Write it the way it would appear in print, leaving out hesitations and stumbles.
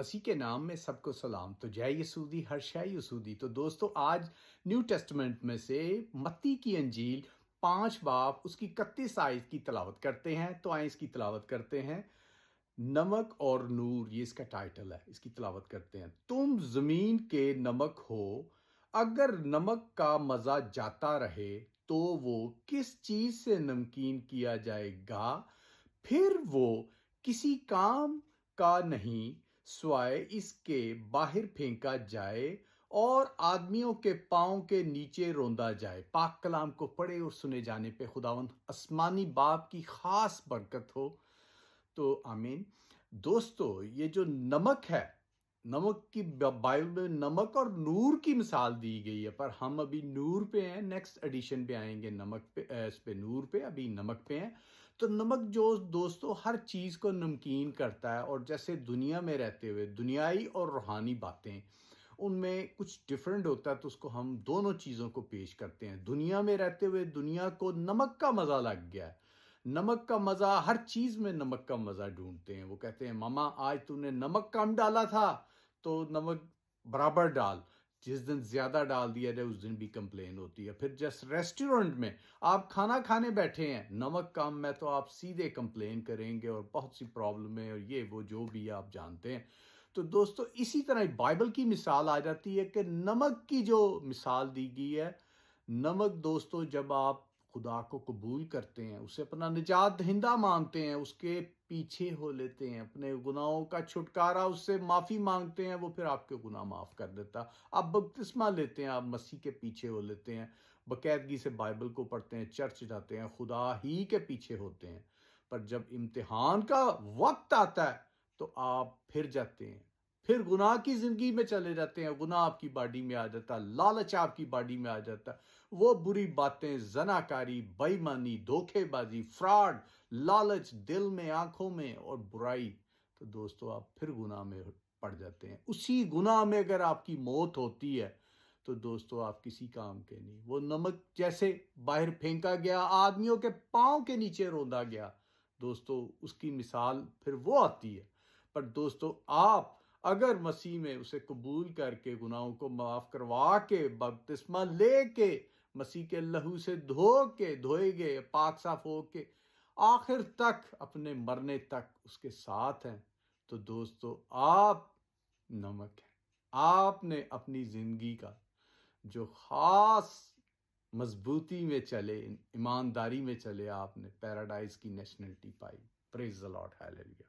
मसीह के नाम में सबको सलाम। तो जय यसूदी हर शय यसूदी। तो दोस्तों, आज न्यू टेस्टमेंट में से मत्ती की अंजील 5 बाब उसकी 31 आयत की तलावत करते हैं। तो आए इसकी तलावत करते हैं। नमक और नूर, ये इसका टाइटल है। इसकी तलावत करते हैं। तुम जमीन के नमक हो। अगर नमक का मजा जाता रहे तो वो किस चीज से नमकीन किया जाएगा? फिर वो किसी काम का नहीं, स्वाय इसके बाहर फेंका जाए और आदमियों के पांव के नीचे रोंदा जाए। पाक कलाम को पढ़े और सुने जाने पे खुदावंद आसमानी बाप की खास बरकत हो। तो आमीन। दोस्तों, ये जो नमक है, नमक की बाइबल में नमक और नूर की मिसाल दी गई है, पर हम अभी नूर पे हैं। नेक्स्ट एडिशन पे आएंगे नमक पे, इस पे नूर पे, अभी नमक पे हैं। तो नमक जो दोस्तों हर चीज को नमकीन करता है। और जैसे दुनिया में रहते हुए दुनियाई और रूहानी बातें उनमें कुछ डिफरेंट होता है, तो उसको हम दोनों चीजों को पेश करते हैं। दुनिया में रहते हुए दुनिया को नमक का मजा लग गया है। नमक का मजा, हर चीज में नमक का मजा ढूंढते हैं। वो कहते हैं, मामा आज तूने नमक कम डाला था तो नमक बराबर डाल। जिस दिन ज्यादा डाल दिया जाए उस दिन भी कंप्लेन होती है। फिर जिस रेस्टोरेंट में आप खाना खाने बैठे हैं, नमक कम है तो आप सीधे कंप्लेन करेंगे और बहुत सी प्रॉब्लम है, और ये वो जो भी आप जानते हैं। तो दोस्तों, इसी तरह बाइबल की मिसाल आ जाती है कि नमक की जो मिसाल दी गई है। नमक दोस्तों, जब आप खुदा को कबूल करते हैं, उसे अपना निजात दहिंदा मानते हैं, उसके पीछे हो लेते हैं, अपने गुनाहों का छुटकारा, उससे माफ़ी मांगते हैं, वो फिर आपके गुनाह माफ़ कर देता। आप बपतिस्मा लेते हैं, आप मसीह के पीछे हो लेते हैं, बाकायदगी से बाइबल को पढ़ते हैं, चर्च जाते हैं, खुदा ही के पीछे होते हैं। पर जब इम्तिहान का वक्त आता है तो आप फिर जाते हैं, फिर गुनाह की जिंदगी में चले जाते हैं। गुनाह आपकी बॉडी में आ जाता है, लालच आपकी बॉडी में आ जाता है। वो बुरी बातें, जनाकारी, बेईमानी, धोखेबाजी, फ्रॉड, लालच दिल में, आंखों में और बुराई। तो दोस्तों, आप फिर गुनाह में पड़ जाते हैं। उसी गुनाह में अगर आपकी मौत होती है तो दोस्तों आप किसी काम के नहीं। वो नमक जैसे बाहर फेंका गया, आदमियों के पांव के नीचे रौंदा गया, दोस्तों उसकी मिसाल फिर वो आती है। पर दोस्तों, आप अगर मसीह में उसे कबूल करके, गुनाहों को माफ करवा के, बपतिस्मा लेके, मसीह के लहू से धो के, धोए गए, पाक साफ हो के, आखिर तक, अपने मरने तक उसके साथ हैं, तो दोस्तों आप नमक हैं। आपने अपनी जिंदगी का जो खास मजबूती में चले, ईमानदारी में चले, आपने पैराडाइज की nationality pi. Praise the Lord, hallelujah.